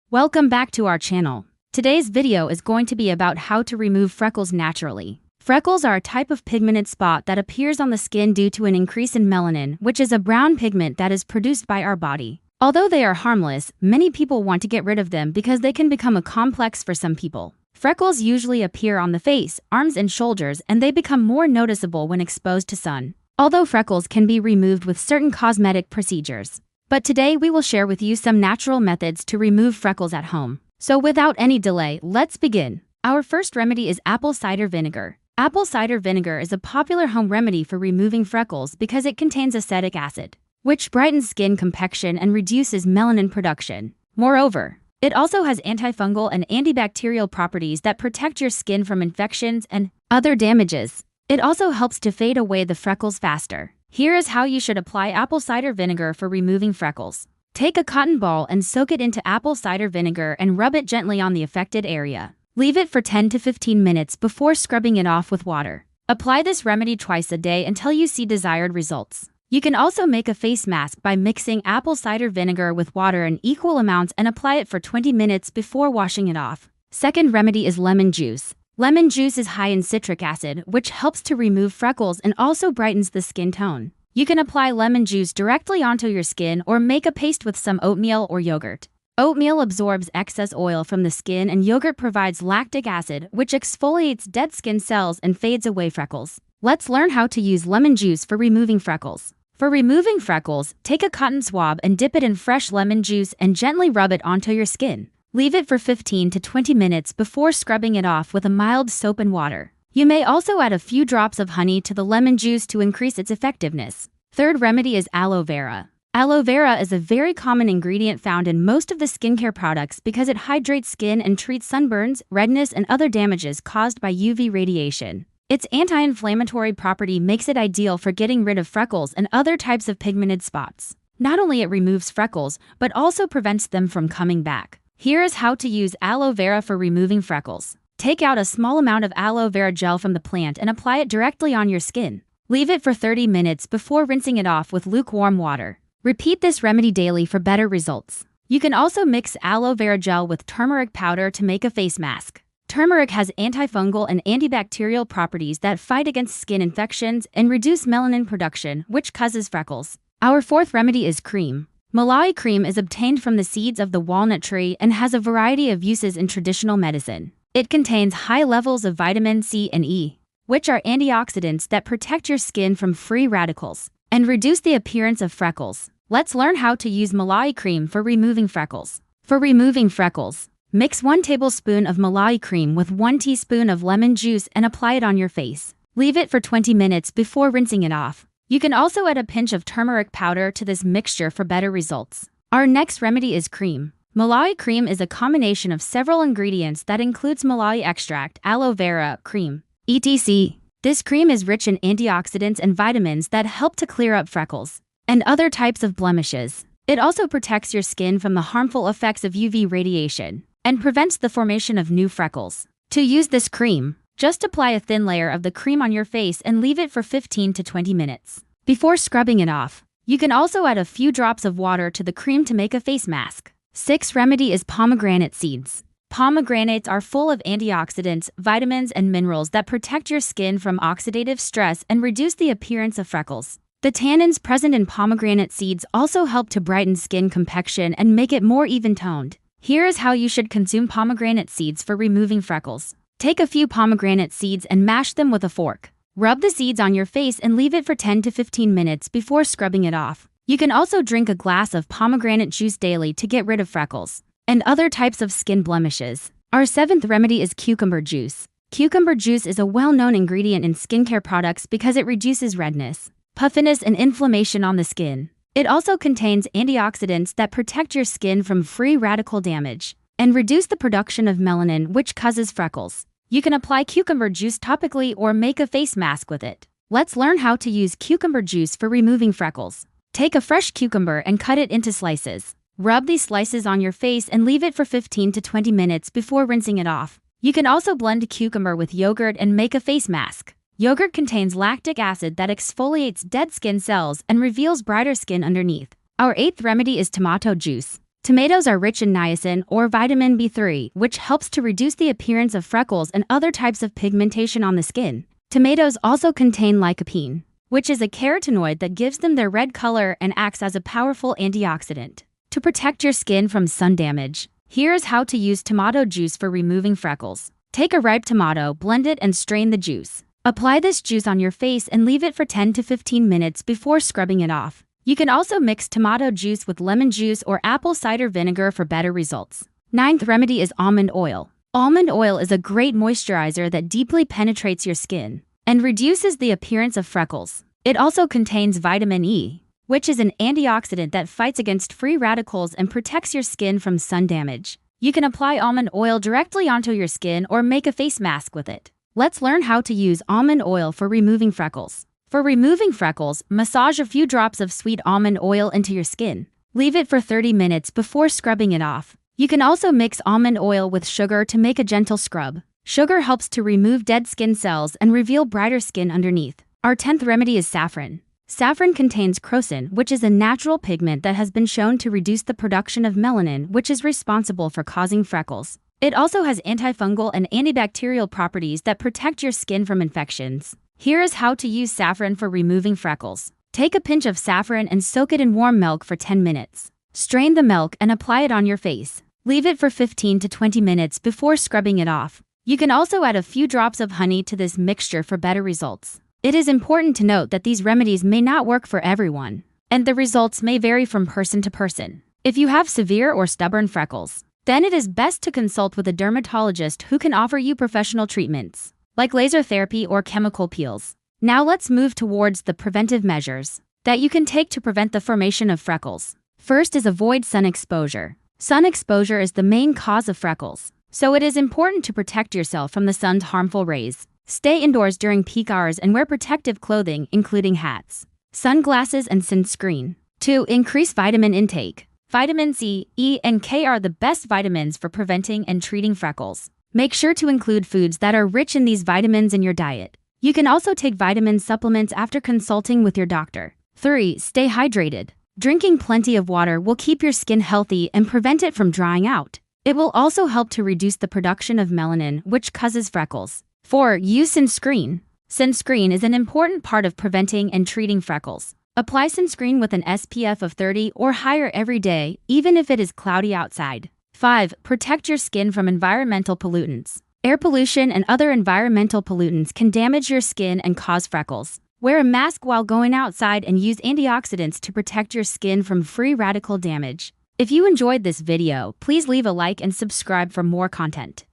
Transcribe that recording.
Welcome back to our channel. Today's video is going to be about how to remove freckles naturally. Freckles are a type of pigmented spot that appears on the skin due to an increase in melanin, which is a brown pigment that is produced by our body. Although they are harmless, many people want to get rid of them because they can become a complex for some people. Freckles usually appear on the face, arms, and shoulders, and they become more noticeable when exposed to sun. Although freckles can be removed with certain cosmetic procedures. But today we will share with you some natural methods to remove freckles at home. So without any delay, let's begin. Our first remedy is apple cider vinegar. Apple cider vinegar is a popular home remedy for removing freckles because it contains acetic acid, which brightens skin complexion and reduces melanin production. Moreover, it also has antifungal and antibacterial properties that protect your skin from infections and other damages. It also helps to fade away the freckles faster. Here is how you should apply apple cider vinegar for removing freckles. Take a cotton ball and soak it into apple cider vinegar and rub it gently on the affected area. Leave it for 10 to 15 minutes before scrubbing it off with water. Apply this remedy twice a day until you see desired results. You can also make a face mask by mixing apple cider vinegar with water in equal amounts and apply it for 20 minutes before washing it off. Second remedy is lemon juice. Lemon juice is high in citric acid, which helps to remove freckles and also brightens the skin tone. You can apply lemon juice directly onto your skin or make a paste with some oatmeal or yogurt. Oatmeal absorbs excess oil from the skin and yogurt provides lactic acid, which exfoliates dead skin cells and fades away freckles. Let's learn how to use lemon juice for removing freckles. For removing freckles, take a cotton swab and dip it in fresh lemon juice and gently rub it onto your skin. Leave it for 15 to 20 minutes before scrubbing it off with a mild soap and water. You may also add a few drops of honey to the lemon juice to increase its effectiveness. Third remedy is aloe vera. Aloe vera is a very common ingredient found in most of the skincare products because it hydrates skin and treats sunburns, redness, and other damages caused by UV radiation. Its anti-inflammatory property makes it ideal for getting rid of freckles and other types of pigmented spots. Not only it removes freckles, but also prevents them from coming back. Here is how to use aloe vera for removing freckles. Take out a small amount of aloe vera gel from the plant and apply it directly on your skin. Leave it for 30 minutes before rinsing it off with lukewarm water. Repeat this remedy daily for better results. You can also mix aloe vera gel with turmeric powder to make a face mask. Turmeric has antifungal and antibacterial properties that fight against skin infections and reduce melanin production, which causes freckles. Our fourth remedy is cream. Malai cream is obtained from the seeds of the walnut tree and has a variety of uses in traditional medicine. It contains high levels of vitamin C and E, which are antioxidants that protect your skin from free radicals and reduce the appearance of freckles. Let's learn how to use malai cream for removing freckles. For removing freckles, mix 1 tablespoon of malai cream with 1 teaspoon of lemon juice and apply it on your face. Leave it for 20 minutes before rinsing it off. You can also add a pinch of turmeric powder to this mixture for better results. Our next remedy is cream. Malai cream is a combination of several ingredients that includes malai extract, aloe vera, cream, etc. This cream is rich in antioxidants and vitamins that help to clear up freckles and other types of blemishes. It also protects your skin from the harmful effects of UV radiation and prevents the formation of new freckles. To use this cream, just apply a thin layer of the cream on your face and leave it for 15 to 20 minutes. Before scrubbing it off, you can also add a few drops of water to the cream to make a face mask. Sixth remedy is pomegranate seeds. Pomegranates are full of antioxidants, vitamins, and minerals that protect your skin from oxidative stress and reduce the appearance of freckles. The tannins present in pomegranate seeds also help to brighten skin complexion and make it more even-toned. Here is how you should consume pomegranate seeds for removing freckles. Take a few pomegranate seeds and mash them with a fork. Rub the seeds on your face and leave it for 10 to 15 minutes before scrubbing it off. You can also drink a glass of pomegranate juice daily to get rid of freckles and other types of skin blemishes. Our seventh remedy is cucumber juice. Cucumber juice is a well-known ingredient in skincare products because it reduces redness, puffiness, and inflammation on the skin. It also contains antioxidants that protect your skin from free radical damage and reduce the production of melanin, which causes freckles. You can apply cucumber juice topically or make a face mask with it. Let's learn how to use cucumber juice for removing freckles. Take a fresh cucumber and cut it into slices. Rub these slices on your face and leave it for 15 to 20 minutes before rinsing it off. You can also blend cucumber with yogurt and make a face mask. Yogurt contains lactic acid that exfoliates dead skin cells and reveals brighter skin underneath. Our eighth remedy is tomato juice. Tomatoes are rich in niacin or vitamin B3, which helps to reduce the appearance of freckles and other types of pigmentation on the skin. Tomatoes also contain lycopene, which is a carotenoid that gives them their red color and acts as a powerful antioxidant. To protect your skin from sun damage, here's how to use tomato juice for removing freckles. Take a ripe tomato, blend it, and strain the juice. Apply this juice on your face and leave it for 10 to 15 minutes before scrubbing it off. You can also mix tomato juice with lemon juice or apple cider vinegar for better results. Ninth remedy is almond oil. Almond oil is a great moisturizer that deeply penetrates your skin and reduces the appearance of freckles. It also contains vitamin E, which is an antioxidant that fights against free radicals and protects your skin from sun damage. You can apply almond oil directly onto your skin or make a face mask with it. Let's learn how to use almond oil for removing freckles. For removing freckles, massage a few drops of sweet almond oil into your skin. Leave it for 30 minutes before scrubbing it off. You can also mix almond oil with sugar to make a gentle scrub. Sugar helps to remove dead skin cells and reveal brighter skin underneath. Our 10th remedy is saffron. Saffron contains crocin, which is a natural pigment that has been shown to reduce the production of melanin, which is responsible for causing freckles. It also has antifungal and antibacterial properties that protect your skin from infections. Here is how to use saffron for removing freckles. Take a pinch of saffron and soak it in warm milk for 10 minutes. Strain the milk and apply it on your face. Leave it for 15 to 20 minutes before scrubbing it off. You can also add a few drops of honey to this mixture for better results. It is important to note that these remedies may not work for everyone, and the results may vary from person to person. If you have severe or stubborn freckles, then it is best to consult with a dermatologist who can offer you professional treatments, like laser therapy or chemical peels. Now let's move towards the preventive measures that you can take to prevent the formation of freckles. First is avoid sun exposure. Sun exposure is the main cause of freckles, so it is important to protect yourself from the sun's harmful rays. Stay indoors during peak hours and wear protective clothing, including hats, sunglasses, and sunscreen. 2. Increase vitamin intake. Vitamin C, E, and K are the best vitamins for preventing and treating freckles. Make sure to include foods that are rich in these vitamins in your diet. You can also take vitamin supplements after consulting with your doctor. 3. Stay hydrated. Drinking plenty of water will keep your skin healthy and prevent it from drying out. It will also help to reduce the production of melanin, which causes freckles. 4. Use sunscreen. Sunscreen is an important part of preventing and treating freckles. Apply sunscreen with an SPF of 30 or higher every day, even if it is cloudy outside. 5. Protect your skin from environmental pollutants. Air pollution and other environmental pollutants can damage your skin and cause freckles. Wear a mask while going outside and use antioxidants to protect your skin from free radical damage. If you enjoyed this video, please leave a like and subscribe for more content.